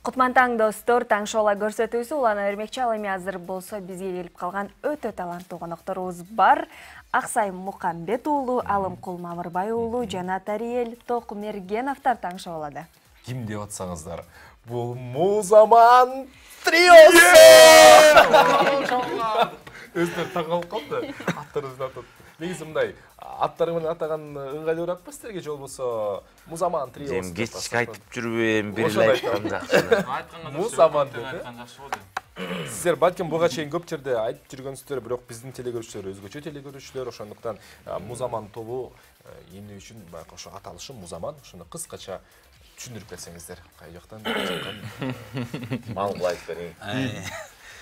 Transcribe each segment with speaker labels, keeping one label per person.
Speaker 1: Кутман таң достор, таң шоула көрсөтүүсү улана бермекчи, ал эми азыр болсо бизге келип калган өтө таланттуу конокторубуз бар. Аксай Мукамбет уулу, Алымкул Мамырбай уулу жана Тариел Токмергеновдор таң шоулада.
Speaker 2: Ким деп атсаңыздар, бул Музаман триосу! Өздері таң қалып қалды, аттарыңызды атып. Негізі мындай, аттарымен атаған ыңғайлырақ па сіздерге жол болса Музаман триосу?
Speaker 3: Жем кечке айтып жүрбейм, бириле айткан жакшы.
Speaker 2: Музаман деп. Сіздер балким буга чейин көп жерде айтып жүргөнсүздөр, бирок биздин телекөрүүчүлөр өзгөчө телекөрүүчүлөр, ошондуктан Музаман тобу эмне үчүн ошо аталышы Музаман, ошону кыскача түшүндүрүп берсеңиздер. Кай жактан
Speaker 3: Маңгыл айтып берейин.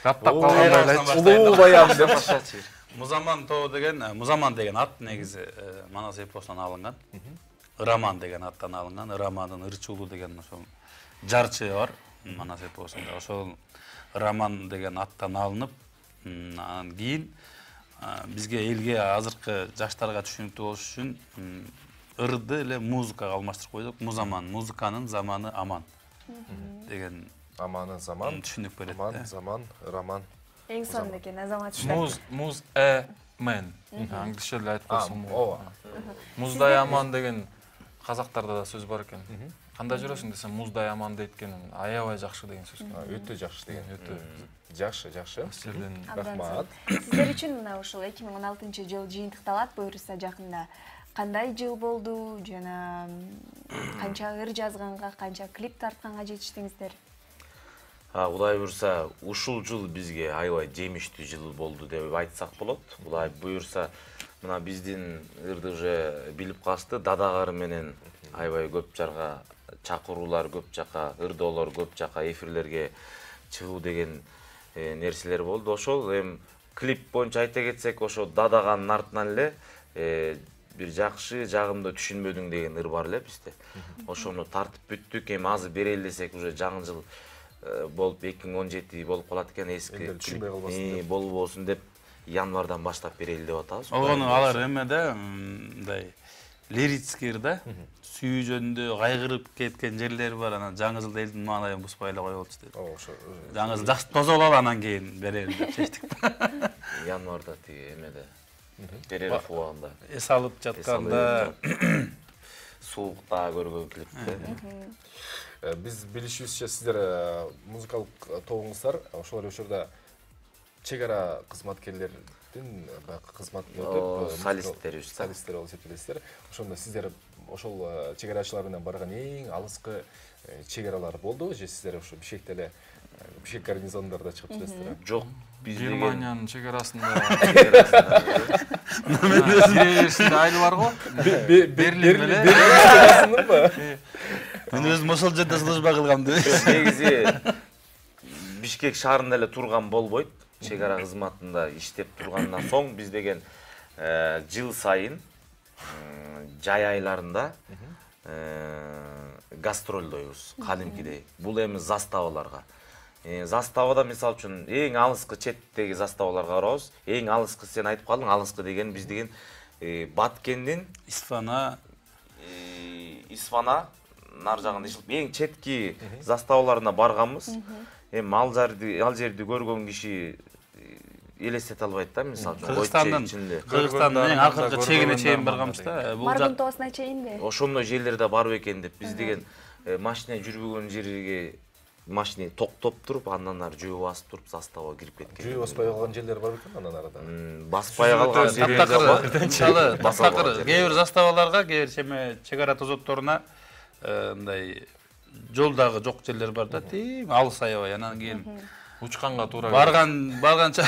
Speaker 4: Таптап калгандай
Speaker 2: улуу баян деп.
Speaker 4: Музаман тобу деген, Музаман деген ат негизи Манас эпосунан алынган. Ыраман деген аттан алынган. Ырамандын ырчуулу деген ошол жарчы бар Манас эпосунда. Ошол Ыраман деген аттан алынып, анан кийин бизге элге азыркы жаштарга түшүнүктүү болуш үчүн ырды эле музыкага алмаштырып койдук. Музаман, музыканын заманы аман деген
Speaker 2: Аманы заман,
Speaker 4: түшүнүк берет.
Speaker 2: Аман, заман, Раман.
Speaker 1: Эң сонун экен, азаматчылар.
Speaker 5: Муз мен. Англисче эле айтып койсом.
Speaker 2: Ооба.
Speaker 5: Муздай аман деген казактарда да сөз бар экен. Кандай жүрөсүң десем, муздай аман дейт экен. Аябай жакшы деген сөз.
Speaker 2: Өтө жакшы деген.
Speaker 5: Өтө
Speaker 2: жакшы. Рахмат.
Speaker 1: Сиздер үчүн мына ушул 2016-жыл жыйынтыкталат буюрса жакында. Кандай жыл болду жана канча ыр жазганга, канча клип тартканга жетиштиңиздер?
Speaker 3: Улай буюрса, ушул жыл бизге аябай жемиштүү жыл болду деп айтсак болот. Улай буюрса, мына биздин ырды уже билип калышты, дадагар менен аябай көп жарга чакыруулар, көп жака ырдоолор, көп жака эфирлерге чыгуу деген нерселер болду. Ошол клип боюнча айта кетсек, ошо дадаганын артынан эле бир жакшы, жагымдуу түшүнбөдүң деген ыр бар эле бизде. Ошону тартып бүттүк, азыр берели десек уже жаңы жыл болуп 2017 болуп калат экен, эски клип болбосун деп январдан баштап берели деп атабыз.
Speaker 4: Огону алар эмеде мындай лирический да, сүйүү жөнүндө кайгырып кеткен жерлери бар, анан жаңы жылда элдин маанайын бузбай эле коелучу деп.
Speaker 2: Ошо.
Speaker 4: Жаңы жыл жакшы тозолоп анан кийин берели деп чечтик.
Speaker 3: Январда тиги эмеде перерыв убагында
Speaker 4: эс алып жатканда
Speaker 3: суукта көргөн клипте.
Speaker 2: Биз билишибизче сиздер музыкалык тобуңуздар ошолор учурда чек ара кызматкерлердин кызматын өтөп
Speaker 3: солисттер
Speaker 2: болуп эсептелесиздер. Ошондо сиздер ошол чек арачылар менен барган эң алыскы чек аралар болдубу же сиздер ошо Бишкекте эле Бишкек гарнизонунда чыгып жүрөсүздөр?
Speaker 3: Жок, биз
Speaker 5: Германиянын чек арасында Берлин айыл бар го. Берлин
Speaker 2: Берлин.
Speaker 4: Мен өзүм ошол жерде служба кылгам деп.
Speaker 3: Негизи Бишкек шаарында эле турган болбойт. Чек ара кызматында иштеп тургандан соң биз деген жыл сайын жай айларында гастролдойбуз кадимкидей. Бул эми заставаларга. Заставада мисалы үчүн эң алыскы четтеги заставаларга барабыз. Эң алыскы сен айтып калдың, алыскы деген биз деген Баткендин
Speaker 4: Исфана
Speaker 3: нар жагында эң четки заставаларына барганбыз. Эми ал жерди көргөн киши элестете албайт да, мисалы үчүн
Speaker 4: Кыргызстандын эң акыркы чегине чейин барганбыз да.
Speaker 1: Маргын тоосуна чейинби?
Speaker 3: Ошондой жерлерде барып экен деп биз деген машина жүрбөгөн жерге машина токтоп туруп, андан ары жөө басып туруп застава кирип кеткен.
Speaker 2: Жөө баспай калган жерлер бар бекен андан арада?
Speaker 3: Баспай калган жерлер бар.
Speaker 4: Мисалы, таптакыр кээ бир заставаларга, кээ бир чек ара тозотторуна мындай жолдагы жок жерлер бар да, тим алыс аябай. Анан кийин
Speaker 5: учканга туура
Speaker 4: барганча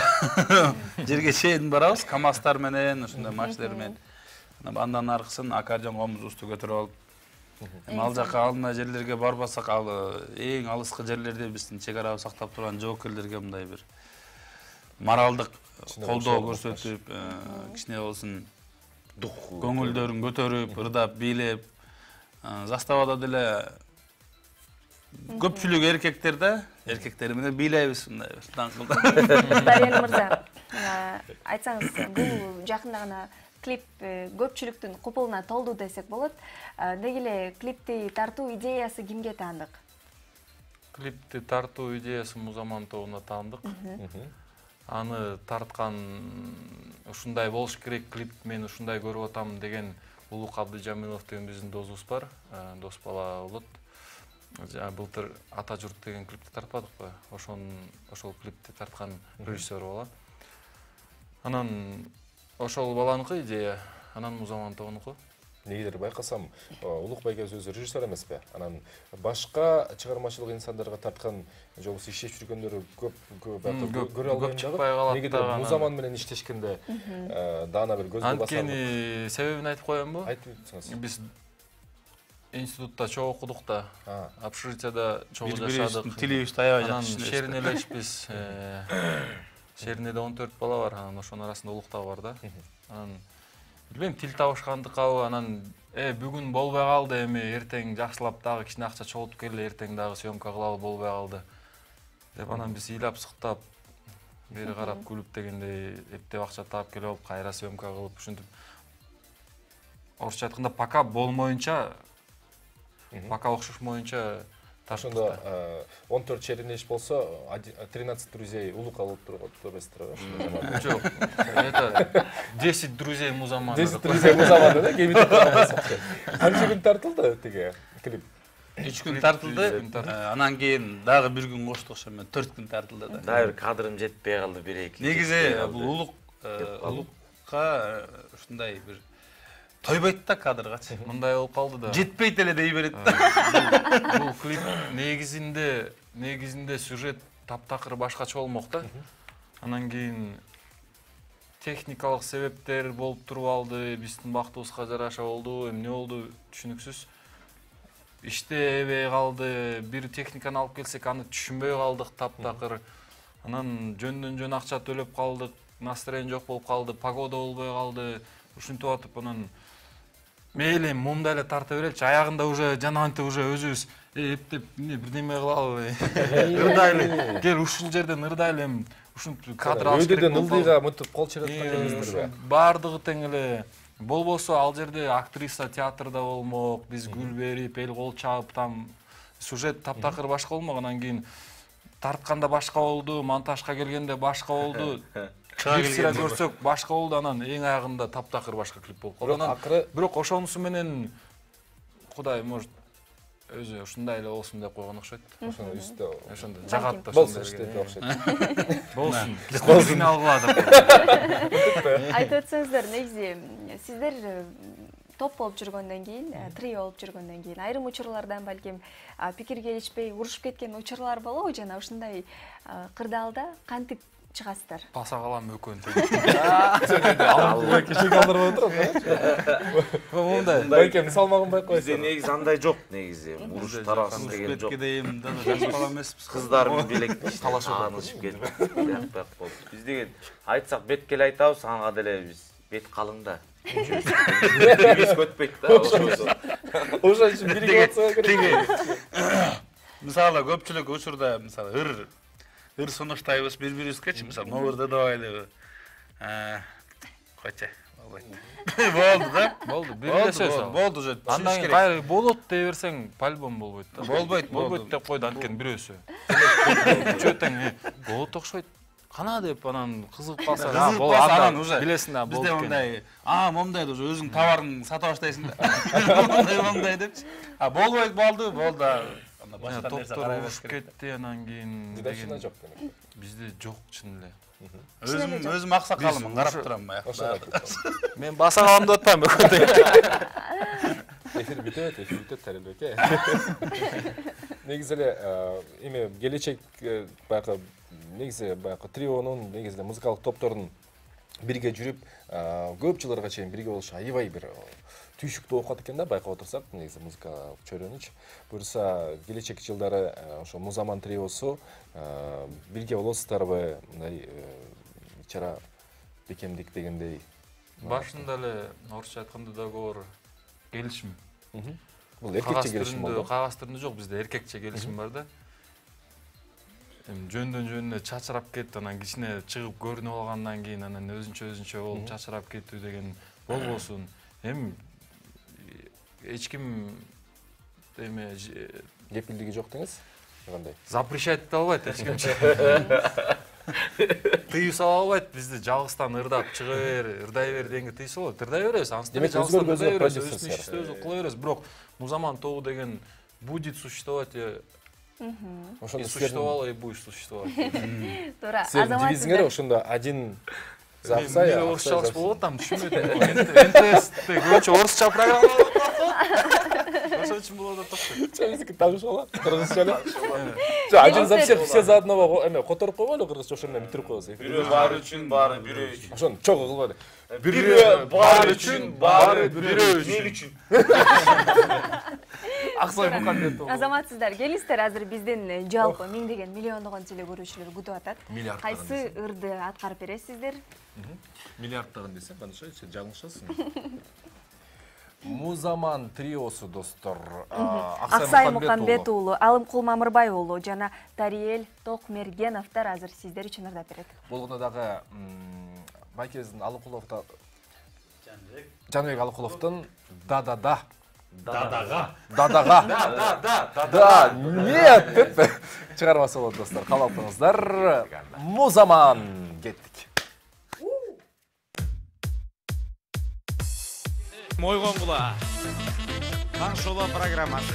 Speaker 4: жерге чейин барабыз, КамАЗтар менен, ушундай машиналар менен. Андан аркысын аккордеон комузубузду көтөрүп алып, ал жака алына жерлерге барбасак, ал эң алыскы жерлерде биздин чек арабы сактап турган жоокерлерге мындай бир моралдык колдоо көрсөтүп, кичине болсун көңүлдөрүн көтөрүп, ырдап, бийлеп, заставада деле көпчүлүк эркектер да, эркектер менен бийлейбиз мындай даңкылда.
Speaker 1: Дарья мырза, айтсаңыз, бул жакында гана клип көпчүлүктүн купулуна толду десек болот. Деги эле клипти тартуу идеясы кимге таандык?
Speaker 5: клипти тартуу идеясын Музаман тобуна таандык. Аны тарткан ушундай болуш керек, клип мен ушундай көрүп атам деген Улук Абдыжамилов деген биздин досубуз бар. Дос бала болот. Былтыр Ата журт деген клипти тартпадыкпы? Ошол клипти тарткан режиссер бала. Анан ошол баланыкы идея, анан Музаман тобунуку.
Speaker 2: Негедир байкасам, Улук байке өзү режиссер эмеспи? Анан башка чыгармачылык инсандарга тарткан жолбосо иштеп жүргөндөр көп көрө албайм дагы. Негедир Музаман менен иштешкенде даана бир көзгө басам.
Speaker 5: Анткени себебин айтып коембу?
Speaker 2: Айтып өтсөңүз.
Speaker 5: Биз институтта чогуу окудук да, общежитияда чогуу жашадык.
Speaker 4: Тилибизди аябай
Speaker 5: Анан
Speaker 4: жакшы
Speaker 5: шеринелешпиз. Шеринеде 14 бала бар, анан ошонун арасында Улук да бар да. Анан билбейм, тил табышкандыкабы, анан бүгүн болбой калды, эми эртең жакшылап дагы кичине акча чогултуп келе, эртең дагы съемка кылалы, болбой калды деп анан биз ыйлап сыктап, бери карап күлүп дегендей эптеп акча таап келип алып, кайра съемка кылып, ушинтип орусча айтканда пока болмоюнча, пока окшошмоюнча
Speaker 2: ошондо 14 шеринеш болсо 13 друзей Улук алып турган эместир.
Speaker 5: Жок. Это 10 друзей Музамана.
Speaker 2: 10 друзей Музамана да, кебите тартылды. Канча күн тартылды тиги клип?
Speaker 4: 3 күн тартылды. Анан кийин дагы бир күн коштук, ошондо 4 күн тартылды да.
Speaker 3: Дагы бир кадрым жетпей калды, бир-эки.
Speaker 4: Негизи бул Улукка ушундай бир тойбойт да кадргачы.
Speaker 5: Мындай болуп калды да.
Speaker 4: Жетпейт эле дей берет да.
Speaker 5: Бул клип негизинде сюжет таптакыр башкача болмок да. Анан кийин техникалык себептер болуп туруп алды, биздин бактыбызга жараша болду, эмне болду түшүнүксүз. Иштебей калды, бир техниканы алып келсек, аны түшүнбөй калдык таптакыр. Анан жөндөн-жөн акча төлөп калдык, настроение жок болуп калды, погода болбой калды. Ушинтип атып анан мейли мындай эле тарта береличи, аягында уже жанагынтип уже өзүбүз эптеп бирдеме кылалы. Ырдайлы. Кел ушул жерден ырдайлы. Ушинтип кадр алыш керек.
Speaker 2: Өйдөн ылдыйга мынтип кол чыраткан эместирби?
Speaker 5: Бардыгы тең эле. Болбосо ал жерде актриса театрда болмок, биз гүл берип, эл кол чабып, там сюжет таптакыр башка болмок. Анан кийин тартканда башка болду, монтажга келгенде башка болду. Клипсира көрсөк башка болду, анан эң аягында таптакыр башка клип болуп калды. Анан бирок ошонусу менен Кудай может өзү ушундай эле болсун деп койгон окшойт.
Speaker 2: Ошону үстө.
Speaker 5: Ошондо жагат да
Speaker 2: болсун деп окшойт.
Speaker 5: Болсун. Оригинал кыла деп.
Speaker 1: Айтып өтсөңүздөр, негизи сиздер топ болуп жүргөндөн кийин, трио болуп жүргөндөн кийин айрым учурлардан балким пикир келишпей урушуп кеткен учурлар болобу, жана ушундай кырдаалда кантип чыгасыздар?
Speaker 5: Баса калам өкөн.
Speaker 2: Кичине калдырбай отуруп.
Speaker 5: Мындай.
Speaker 2: Байкем салмагын байкой.
Speaker 3: Бизде негизи андай жок, негизи. Уруш тарасыз деген жок.
Speaker 4: Кеткедейм да жаш бала эмеспиз.
Speaker 3: Кыздар белек таанышып кетип, бияк болду. Биз деген айтсак бет келе айтабыз, анга деле биз бет калың да. Биз көтпөйт да.
Speaker 2: Ошон үчүн бирге атса керек.
Speaker 4: Мисалы көпчүлүк учурда мисалы ыр сунуштайбыз бири-бирибизгечи, мисалы могурда давайлы. Койчу, болбойт. Болду да?
Speaker 5: Болду, бирлешесиз.
Speaker 4: Болду же.
Speaker 5: Андан кийин кайра болот дей берсең, по-любому болбойт да.
Speaker 4: Болбойт
Speaker 5: деп койду анткени бирөөсү. Чөтөң болот окшойт. Кана деп анан кызыгып калса,
Speaker 4: анан уже
Speaker 5: билесиң да, болду экен.
Speaker 4: Бизде мындай уже өзүң товарың сата баштайсың да. Мындай депчи. Болду. Анда башка нерсе карай бериш керек.
Speaker 5: Кетти анан кийин
Speaker 2: Дедашина жок демек.
Speaker 5: Бизде жок чын эле.
Speaker 4: Өзүм аксакалымын, карап турам баягы.
Speaker 5: Мен баса калам деп атпайм өкөнтө.
Speaker 2: Эфир бүтөт тарелбеке. Негизи эле эми келечек баягы негизи баягы трионун, негизи музыкалык топтордун бирге жүрүп, көп жылдарга чейин бирге болушу аябай бир түйшүктүү окуат экен да, байкап отурсак, негизи музыкалык чөйрөнүч. Буюрса келечек жылдары ошо Музаман триосу бирге болосуздарбы, мындай чара бекемдик дегендей.
Speaker 5: Башында эле орусча айтканда договор келишим.
Speaker 2: Бул эркекче келишим болду.
Speaker 5: Кагаз түрүндө жок, бизде эркекче келишим бар да. Эми жөндөн-жөнүнө чачырап кетти, анан кичине чыгып көрүнүп алгандан кийин анан өзүнчө болуп чачырап кеттүү деген болбосун. Эми эч ким эме
Speaker 2: кепилдиги жок деңиз? Кандай?
Speaker 5: Запрещать ете албайт эч ким. Тыюу сала албайт, бизди жалгыздан ырдап чыга бер, ырдай бер дегенге тыюу салат. Ырдай беребиз, анысы
Speaker 2: Демек,
Speaker 5: жалгыздан
Speaker 2: өзгөргөн
Speaker 5: ырдай беребиз,
Speaker 2: продюсер
Speaker 5: өзүбүздүн ишибизди кыла беребиз. Бирок Музаман тобу деген будет существовать,
Speaker 2: Ошондо
Speaker 5: существовало и будет существовать.
Speaker 1: Туура.
Speaker 2: силердин девизиңер ошондо один запса
Speaker 5: Мен
Speaker 2: я.
Speaker 5: орусча чалгыш болот, там түшүнбөйт. НТС-те көбүнчө орусча программа болот. Ошон үчүн болот атат.
Speaker 2: Биздики тагыш болот. Кыргызча эле. Один за всех, все за одного эме которуп койгойлу, кыргызча ошону менен бүтүрүп коебуз.
Speaker 3: Бирөө баары үчүн, баары бирөө үчүн.
Speaker 2: Ошону чогуу кылбады.
Speaker 3: Бирөө баары үчүн, баары бирөө үчүн. Мен үчүн.
Speaker 2: Аксай Мукамбет тобу.
Speaker 1: Азаматсыздар, келиңиздер, азыр бизден жалпы миңдеген, миллиондогон теле көрүүчүлөр күтүп атат.
Speaker 2: Миллиардтаган
Speaker 1: Кайсы ырды аткарып бересиздер?
Speaker 2: Миллиардтаган десем, кандайча сен жаңылышасың. Музаман триосу достор.
Speaker 1: Аксай Мукамбет уулу, Алымкул Мамырбай уулу жана Тариел Токмергеновдор азыр сиздер үчүн ырдап берет.
Speaker 2: Болгондо дагы Байкездин Алыкуловдо Жаныбек Алыкуловдун да-да-да.
Speaker 3: Дадага.
Speaker 2: Да, нет деп чыгармасы болот достор. Кабыл алыңыздар. Музаман кеттик.
Speaker 6: Мойгонгула. Таңшола программасы.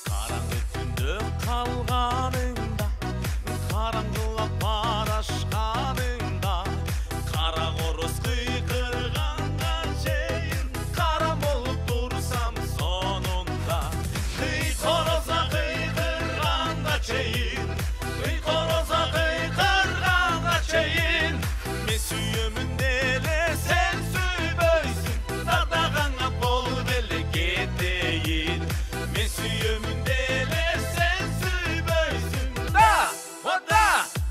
Speaker 6: Караңгы түндө калганыңда, караңгылап барашканыңда, кара короз кыйкырганга чейин, кара болуп турсам сонунда. Кыйкороза кыйкырганга чейин, кыйкороза кыйкырганга чейин, мен сүйөмүн деле сен сүйбөйсүн, дадагаңа болуп эле кетейин. Мен сүйөмүн деле сен сүйбөйсүн,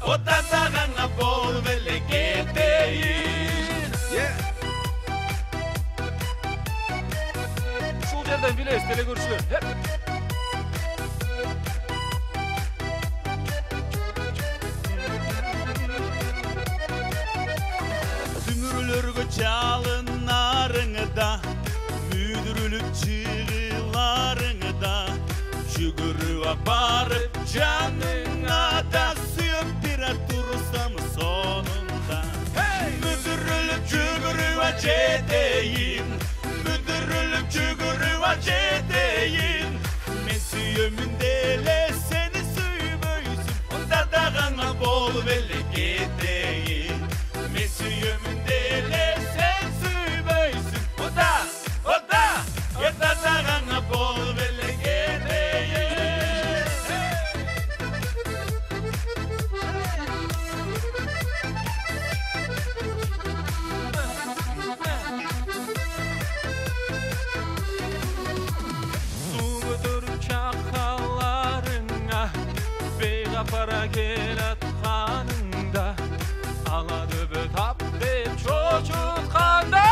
Speaker 6: о дадагаңа болуп эле кетейин.
Speaker 5: Ушул жерден билебиз теле көрүүчүлөр.
Speaker 6: Түмүрлөргө чалынарыңда, мүдүрүлүп чыгыларыңда, жүгүрүп барып жаныңа да сүйүп бира турсам сонунда. Мүдүрүлүп жүгүрүп жетейин, мүдүрүлүп жүгүрүп жетейин, мен сүйөмүн деле сени сүйбөйсүн, дадагаңа болуп эле кетейин. Мен сүйөмүн деле сен сүйбөйсүн, дадагаңа болуп эле кетейин. Суу көтөрүп чакаларыңа, бейгапара келатканыңда, ала дөбө тап деп чочутканда,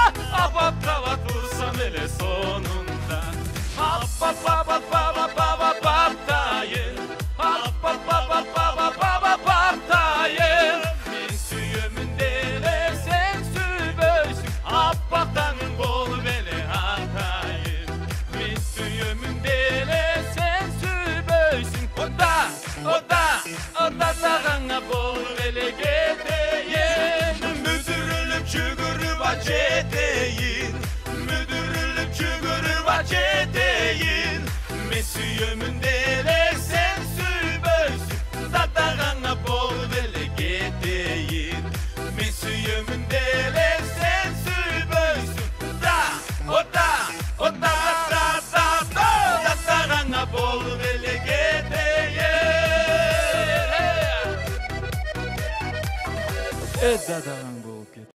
Speaker 6: апаптаба турсам эле сонунда. Апаптайын, апаптайын, мен сүйөмүн деле сен сүйбөйсүн, аппактаның болуп эле атайын. Мен сүйөмүн деле сен сүйбөйсүн, дадагаңа болуп эле кетейин. Мүдүрүлүп жүгүрүп жетейин, мүдүрүлүп жүгүрүп жетейин, мен сүйөмүн деле сен сүйбөйсүн, дадагаңа болуп эле кетейин. Мен сүйөмүн деле сен сүйбөйсүн, дадагаңа болуп эле кетейин. Дадагаңа